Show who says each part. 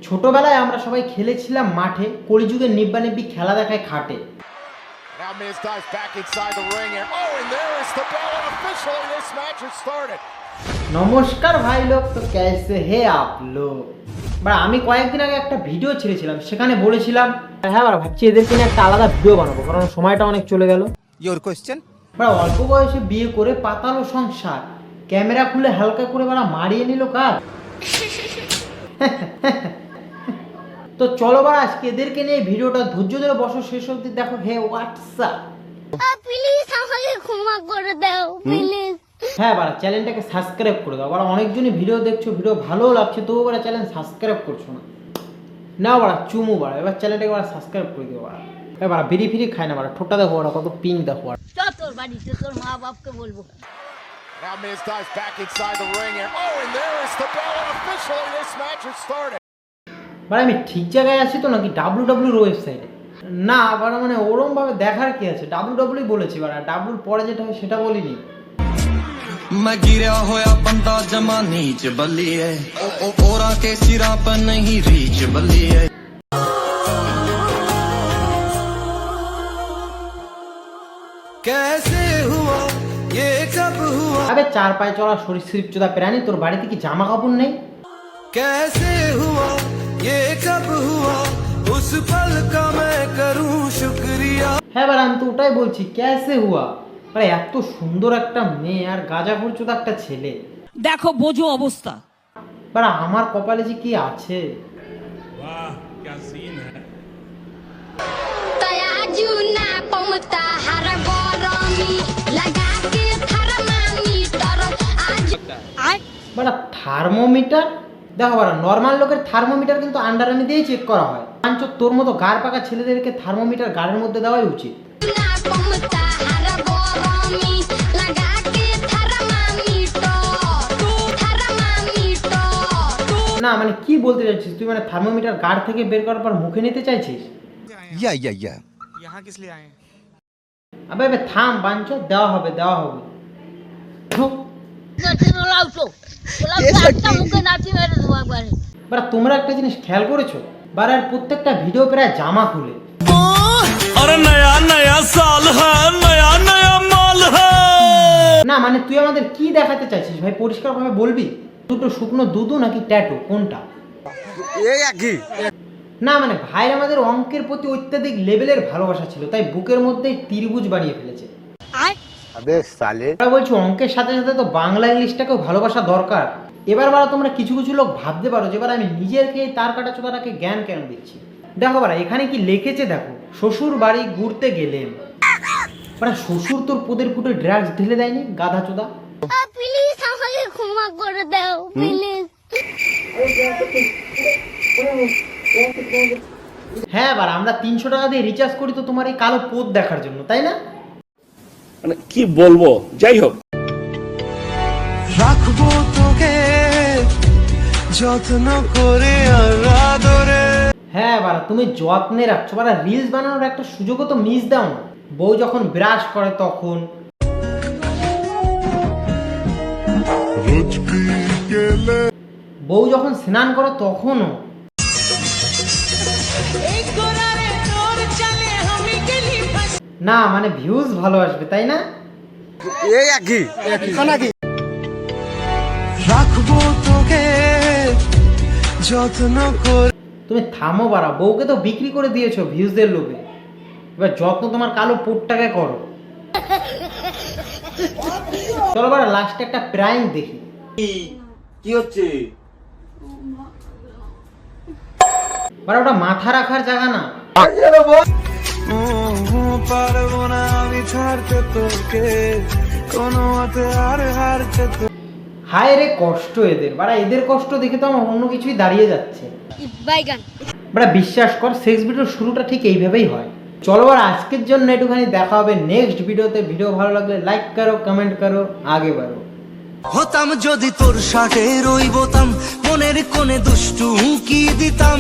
Speaker 1: ছোটবেলায় আমরা সবাই খেলেছিলাম মাঠে, কলিযুগের নিব্বানিব্বি খেলা দেখায় খাটে। নমস্কার ভাই লোক, তো कैसे है आप लोग? আমি কয়েকদিন আগে একটা ভিডিও ছেড়েছিলাম, সেখানে বলেছিলাম হ্যাঁ ভাবছি এদেরকে নিয়ে একটা আলাদা ভিডিও বানাবো, কারণ সময়টা অনেক চলে গেল।
Speaker 2: ইওর কোশ্চেন,
Speaker 1: অল্প বয়সে বিয়ে করে পাতালো সংসার, ক্যামেরা খুলে হালকা করে মারিয়ে নিল কার। তো চলো আজকে এদেরকে নিয়ে ভিডিওটা ধৈর্য ধরে বসো, শেষ অবধি দেখো। হে হোয়াটসঅ্যাপ,
Speaker 3: প্লিজ আমাকে ক্ষমা করে দাও প্লিজ।
Speaker 1: হ্যাঁ চ্যানেলটাকে সাবস্ক্রাইব করে দাও। অনেকজনই ভিডিও দেখছো, ভিডিও ভালো লাগছে, তবু চ্যানেল সাবস্ক্রাইব করছো না। চুমু এবার চ্যানেলটাকে সাবস্ক্রাইব করে দিও। এবার বিড়ি ফিরি খায় না, ঠোঁটটা দেখো কত পিং দেখো।
Speaker 3: তোর বাড়িতে তোর মা বাপকে বলবো।
Speaker 1: আমি ঠিক জায়গায় আছি তো নাকি ডাব্লিউডাব্লিউর ওয়েবসাইটে? না ওরম ভাবে দেখার কি আছে, ডাব্লিউডাব্লিউ বলেছি, ডাব্লিউর পরে যেটা হয় সেটা বলিনি।
Speaker 4: मैं गिरा होया बंदा जमा नीच बल्ली है ओरा के सिरा पर नहीं रीच बल्ली है। कैसे हुआ ये कब हुआ?
Speaker 1: আবে চার পায়ে চলা সরীসৃপ চোদা প্রাণী, তোর বাড়িতে কি জামা কাপড় নেই?
Speaker 4: कैसे हुआ ये कब हुआ उस पल का मैं करूं शुक्रिया।
Speaker 1: হ্যাঁ আমি তো ওটাই বলছি, ক্যাসে হুয়া। এত সুন্দর একটা মেয়ে আর গাঁজাখোর চোদা একটা ছেলে,
Speaker 5: দেখো বোঝো অবস্থা।
Speaker 1: আমার কপালে যে কি আছে।
Speaker 6: वाह क्या सीन है।
Speaker 3: तया जुना पमता हर गरमी लगा के थर्मामीटर आज
Speaker 1: থার্মোমিটার দেখো, নর্মাল লোকের থার্মোমিটার কিন্তু আন্ডারআর্মি দিয়েই চেক করা হয়। তোর মতো গাড় পাকা ছেলেদেরকে থার্মোমিটার গাড়ির মধ্যে দেওয়াই উচিত।
Speaker 3: पमता हर गरमी लगा के थर्मामीटर
Speaker 1: না কি বলতে চাইছিস তুই? থার্মোমিটার গাড় থেকে বের করার পর মুখে নিতে চাইছিস?
Speaker 2: या
Speaker 7: यहाँ किस लिए आए हैं?
Speaker 1: আবে থাম বাঞ্চো, দেওয়া হবে। তোমরা একটা জিনিস খেয়াল করেছো? আর প্রত্যেকটা ভিডিও প্রায় জামা খুলে।
Speaker 4: अरे नया नया साल है नया नया माल है।
Speaker 1: না তুই আমাদের কি দেখাতে চাইছিস ভাই, পরিষ্কার ভাবে বলবি? দুটো শুকনো দুধু নাকি ট্যাটু, কোনটা?
Speaker 2: এই একই
Speaker 1: না ভাইয়ের আমাদের অঙ্কের প্রতি অত্যাধিক লেভেলের ভালোবাসা ছিল, তাই বুকের মধ্যে ত্রিভুজ বানিয়ে ফেলেছে।
Speaker 2: আবে সালে,
Speaker 1: বলছি অঙ্কের সাথে সাথে তো বাংলা ইংলিশটাকেও ভালোবাসা দরকার। এবার তোমরা কিছু কিছু লোক ভাবতে পারো যে আমি নিজেরকে তার কাটা চোদাটাকে জ্ঞান কেন দিচ্ছি। দেখো এখানে কি লিখেছে দেখো, শ্বশুর বাড়ি ঘুরতে গেলেন। শ্বশুর তোর পোদের ফুটে ড্রাগস ঢেলে দেয়নি গাধা চোদা?
Speaker 3: প্লিজ আমাকে ক্ষমা করে দাও প্লিজ।
Speaker 1: হ্যাঁ আমরা 300 টাকা দিয়ে রিচার্জ করি তো তোমার এই কালো পোদ দেখার জন্য, তাই না?
Speaker 6: কি বলবো, যাই হোক।
Speaker 4: রাখবো তোকে যত্ন করে আর আদরে।
Speaker 1: হ্যাঁ তুমি যত্নে রাখছো, রিলস বানানোর একটা সুযোগও তো মিস দাও না। বউ যখন ব্রাশ করে তখন, বউ যখন স্নান করে তখনও। না ভিউজ ভালো আসবে, তাই না?
Speaker 2: এই একই নাকি?
Speaker 4: রাখবো তোকে যত্ন করে।
Speaker 1: তুমি থামো বউকে তো বিক্রি করে দিয়েছো ভিউজদের লোভে, এবার যত্ন তোমার কালো পোটটাকে করো। চলো লাস্টে একটা প্র্যাঙ্ক দেখি।
Speaker 2: কি হচ্ছে?
Speaker 1: ওটা মাথা রাখার জায়গা না।
Speaker 4: পারবো না আমি ছাড়তে তোকে কোনো মতে আর হারতে।
Speaker 1: হায় রে কষ্ট এদের, এদের কষ্ট দেখে তো আমার অন্য কিছুই দাঁড়িয়ে যাচ্ছে। বিশ্বাস কর, সেক্স ভিডিওর শুরুটা ঠিক এইভাবেই হয়। চলো আজকের জন্য একটুখানি, দেখা হবে নেক্সট ভিডিওতে। ভিডিও ভালো লাগলে লাইক করো, কমেন্ট করো, আগে বাড়ো।
Speaker 4: হতাম যদি তোর সাথে রই বোতাম মনের কোণে দুষ্টু কি দিতাম।